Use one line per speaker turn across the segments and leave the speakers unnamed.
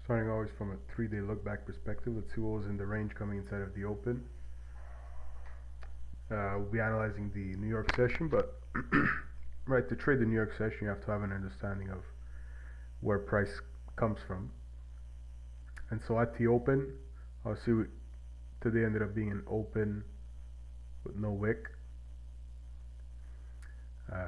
Starting always from a 3-day look back perspective, let's see what was in the range coming inside of the open. We'll be analyzing the New York session, but right, to trade the New York session, you have to have an understanding of where price comes from. And so at the open, obviously today ended up being an open with no wick,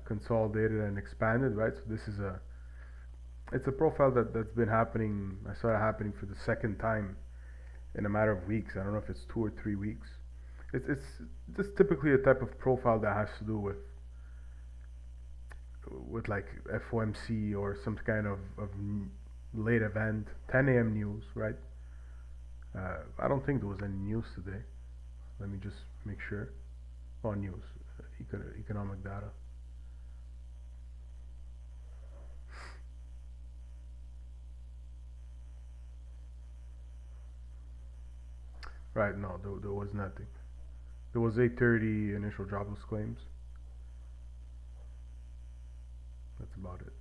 consolidated and expanded, right? So this is it's a profile that's been happening. I saw it happening for the second time in a matter of weeks. I don't know if it's 2 or 3 weeks. It's just typically a type of profile that has to do with like FOMC or some kind of late event, 10 a.m. news, right? I don't think there was any news today. Let me just make sure. Oh, news, economic data. Right, no, there was nothing. There was 8:30 initial jobless claims. That's about it.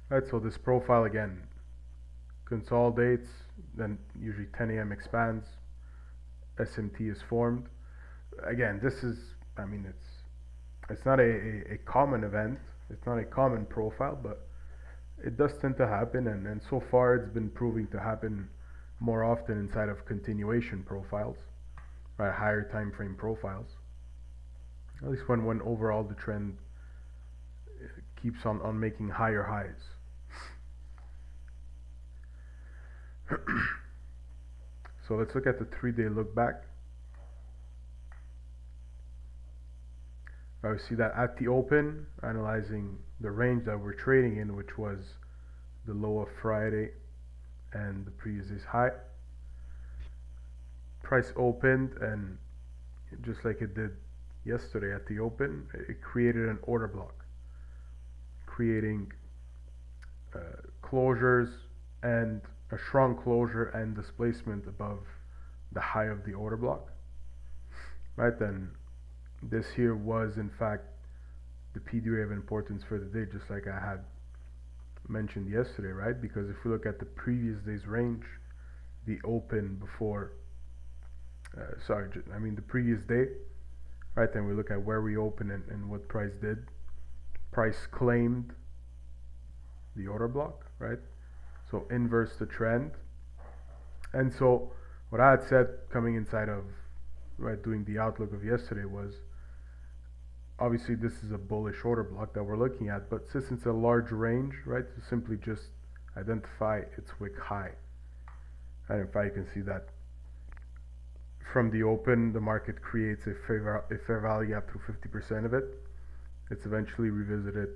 Right, so this profile again consolidates, then usually 10 a.m. expands, SMT is formed. Again, this is, I mean, it's not a common event, it's not a common profile, but it does tend to happen, and so far it's been proving to happen more often inside of continuation profiles, right? Higher time frame profiles. At least when overall the trend keeps on making higher highs. So let's look at the 3-day look back. We see that at the open, analyzing the range that we're trading in, which was the low of Friday and the previous day's high. Price opened, and just like it did yesterday at the open, it created an order block, creating closures and a strong closure and displacement above the high of the order block. Right, then this here was in fact the PDA of importance for the day, just like I had mentioned yesterday, right? Because if we look at the previous day's range, the open before, the previous day, right? Then we look at where we opened and what price did. Price claimed the order block, right? So inverse the trend. And so what I had said coming inside of, right, doing the outlook of yesterday was, obviously this is a bullish order block that we're looking at, but since it's a large range, right, to simply just identify its wick high. And in fact, you can see that from the open, the market creates a fair value gap through 50% of it. It's eventually revisited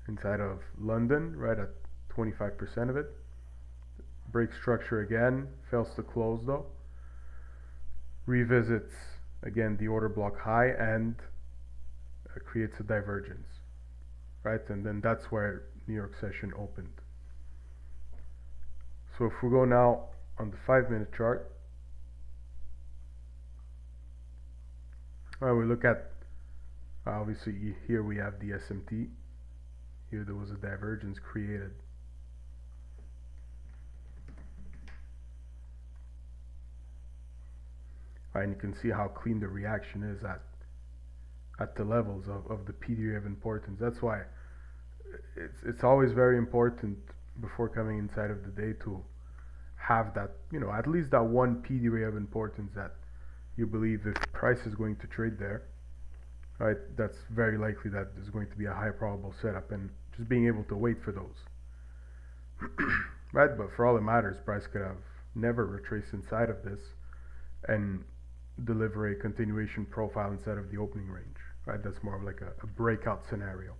inside of London, right at 25% of it. Breaks structure again, fails to close though. Revisits again the order block high and creates a divergence, right? And then that's where New York session opened. So if we go now on the 5-minute chart, we look at, obviously here we have the SMT. Here there was a divergence created. And you can see how clean the reaction is at the levels of the PDA of importance. That's why it's always very important before coming inside of the day to have that, at least that one PDA of importance that you believe if price is going to trade there, right, that's very likely that there's going to be a high probable setup, and just being able to wait for those. Right, but for all it matters, price could have never retraced inside of this and deliver a continuation profile instead of the opening range, right? That's more of like a breakout scenario.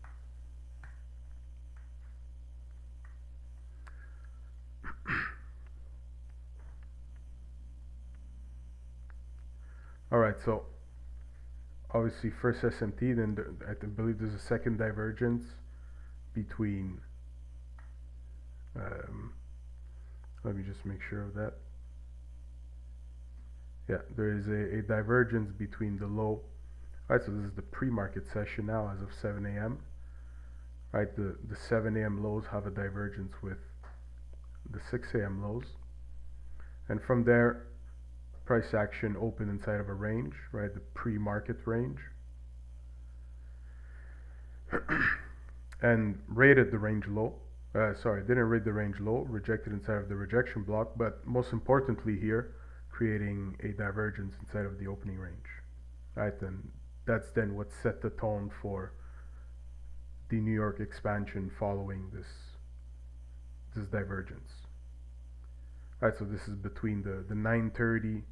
All right, so obviously first SMT, then I believe there's a second divergence between, let me just make sure of that. Yeah, there is a divergence between the low. All right, so this is the pre-market session now as of 7 a.m. right? The 7 a.m. lows have a divergence with the 6 a.m. lows, and from there, price action opened inside of a range, right? The pre-market range, and rated the range low. Didn't rate the range low, rejected inside of the rejection block, but most importantly here, creating a divergence inside of the opening range, right? And that's then what set the tone for the New York expansion following this divergence. Right, so this is between the 9:30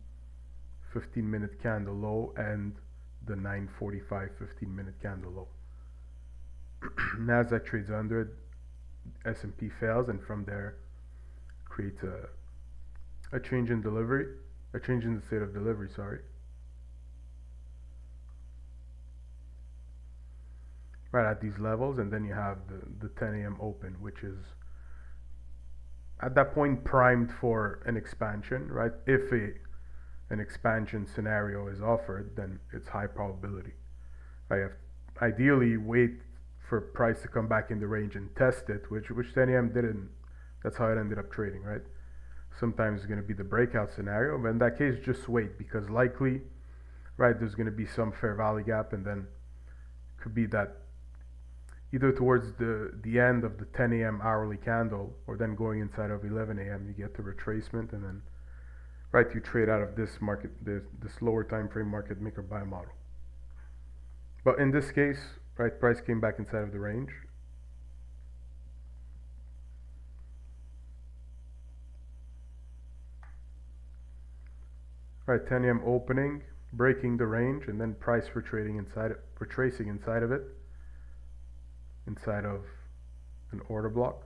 15-minute candle low and the 9:45 15-minute candle low. Nasdaq trades under it, S&P fails, and from there creates a change in delivery, a change in the state of delivery, sorry. Right at these levels, and then you have the 10 a.m. open, which is at that point primed for an expansion, right? If an expansion scenario is offered, then it's high probability. I have ideally wait for price to come back in the range and test it, which 10 a.m. didn't. That's how it ended up trading, right? Sometimes it's going to be the breakout scenario, but in that case, just wait, because likely, right, there's going to be some fair value gap, and then could be that either towards the end of the 10 a.m. hourly candle, or then going inside of 11 a.m. you get the retracement, and then right you trade out of this market, this lower time frame market maker buy model. But in this case, right, price came back inside of the range. Right, 10 a.m. opening, breaking the range, and then price retracing inside of it, inside of an order block,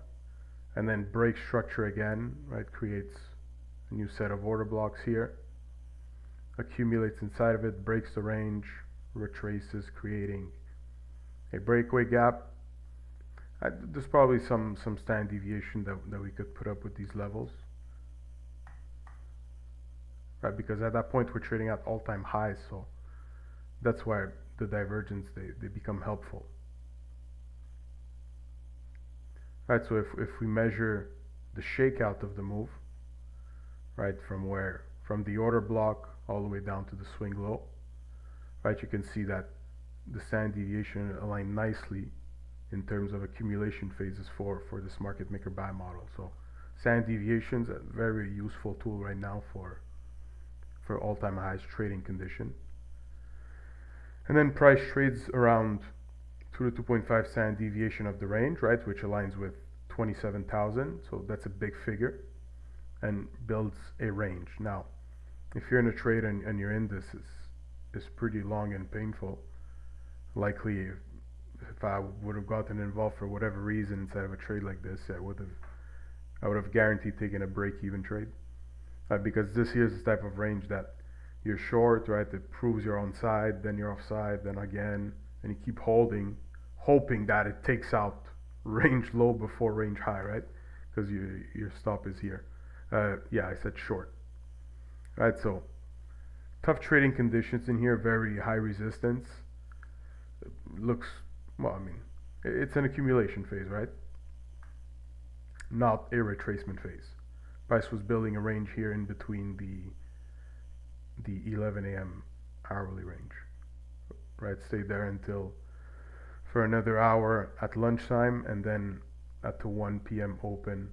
and then break structure again, right, creates a new set of order blocks here, accumulates inside of it, breaks the range, retraces, creating a breakaway gap. There's probably some standard deviation that we could put up with these levels, right, because at that point we're trading at all-time highs, so that's why the divergence, they become helpful. Right, so if we measure the shakeout of the move, right, from the order block all the way down to the swing low, right, you can see that the standard deviation aligned nicely in terms of accumulation phases for this market maker buy model. So standard deviations a very useful tool right now for all-time highs trading condition. And then price trades around 2 to 2.5 standard deviation of the range, right, which aligns with 27,000, so that's a big figure, and builds a range. Now, if you're in a trade and you're in this, is pretty long and painful. Likely, if I would have gotten involved for whatever reason inside of a trade like this, I would have guaranteed taking a break-even trade, because this here is the type of range that you're short, right? It proves you're on side, then you're offside, then again, and you keep holding, hoping that it takes out range low before range high, right? Because your stop is here. Yeah, I said short. Right, so tough trading conditions in here, very high resistance. Looks, well, I mean, it's an accumulation phase, right? Not a retracement phase. Price was building a range here in between the 11 a.m. hourly range, right? Stayed there until for another hour at lunchtime, and then at the 1 p.m. open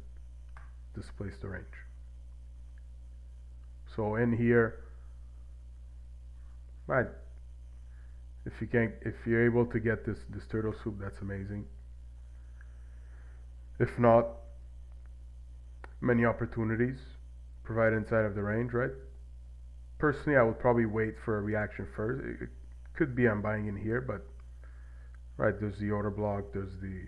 displaced the range. So in here, right, if you're able to get this turtle soup, that's amazing. If not, many opportunities provided inside of the range, right? Personally, I would probably wait for a reaction first. It could be I'm buying in here, but right, there's the order block, there's the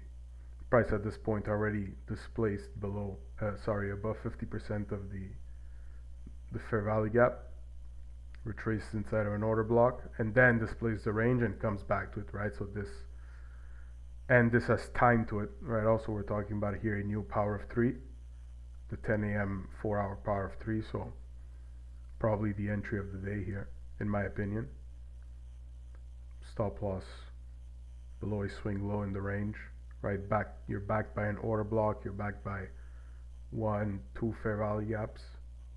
price at this point already displaced below, above 50% of the fair value gap, retraces inside of an order block, and then displays the range and comes back to it, right? So this has time to it, right? Also, we're talking about here a new power of 3, the 10 a.m. 4-hour power of 3, so probably the entry of the day here, in my opinion. Stop loss below a swing low in the range, right? You're backed by an order block, you're backed by 1, 2 fair value gaps,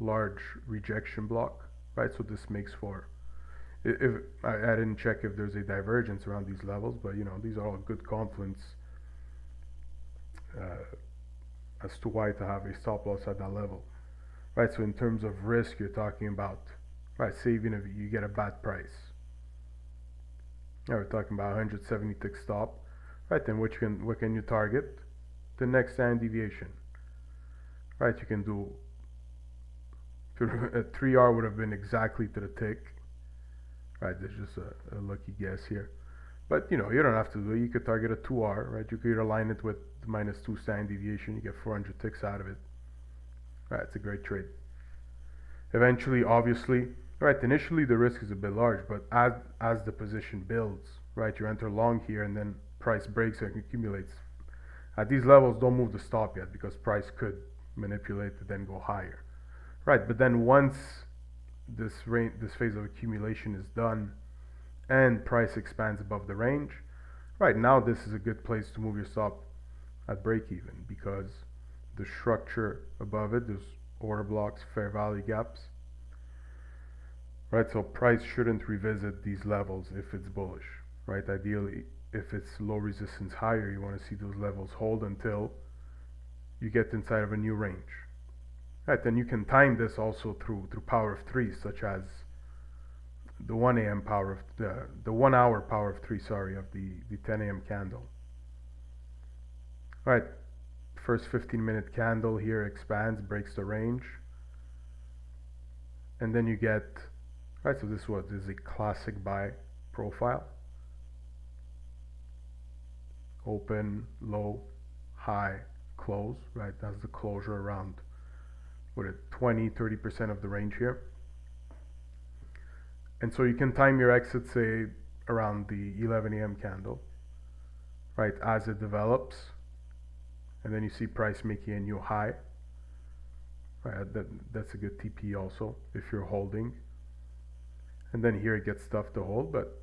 large rejection block, right? So this makes for, if I didn't check if there's a divergence around these levels, but these are all good confluence as to why to have a stop loss at that level, right? So in terms of risk, you're talking about, right? Say even if you get a bad price, we're talking about 170 tick stop, right? Then what can you target? The next standard deviation, right? You can do a 3R would have been exactly to the tick, right? There's just a lucky guess here, but you don't have to do it. You could target a 2R, right? You could align it with -2 standard deviation. You get 400 ticks out of it, right? It's a great trade. Eventually, obviously, right? Initially, the risk is a bit large, but as the position builds, right? You enter long here, and then price breaks and accumulates. At these levels, don't move the stop yet because price could manipulate to then go higher, right? But then once this phase of accumulation is done and price expands above the range, right, now this is a good place to move your stop at break even because the structure above it, there's order blocks, fair value gaps, right? So price shouldn't revisit these levels if it's bullish, right? Ideally, if it's low resistance higher, you want to see those levels hold until you get inside of a new range, right? Then you can time this also through power of 3, such as the 1 a.m. power of the 1 hour power of 3, sorry, of the 10 a.m. candle. All right, first 15-minute candle here expands, breaks the range, and then you get, right, so this is a classic buy profile. Open, low, high, close, right? That's the closure around, 20-30% of the range here. And so you can time your exit, say, around the 11 a.m. candle, right, as it develops. And then you see price making a new high, right? That's a good TP also if you're holding. And then here it gets tough to hold, but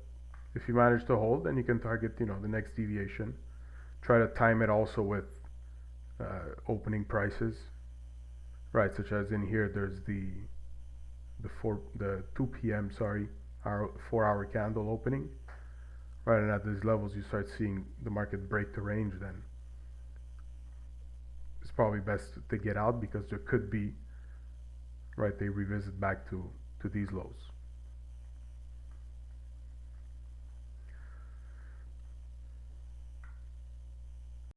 if you manage to hold, then you can target, the next deviation. Try to time it also with opening prices, right? Such as in here, there's the 2 p.m. sorry, our 4-hour candle opening, right? And at these levels, you start seeing the market break the range. Then it's probably best to get out because there could be, right, they revisit back to these lows.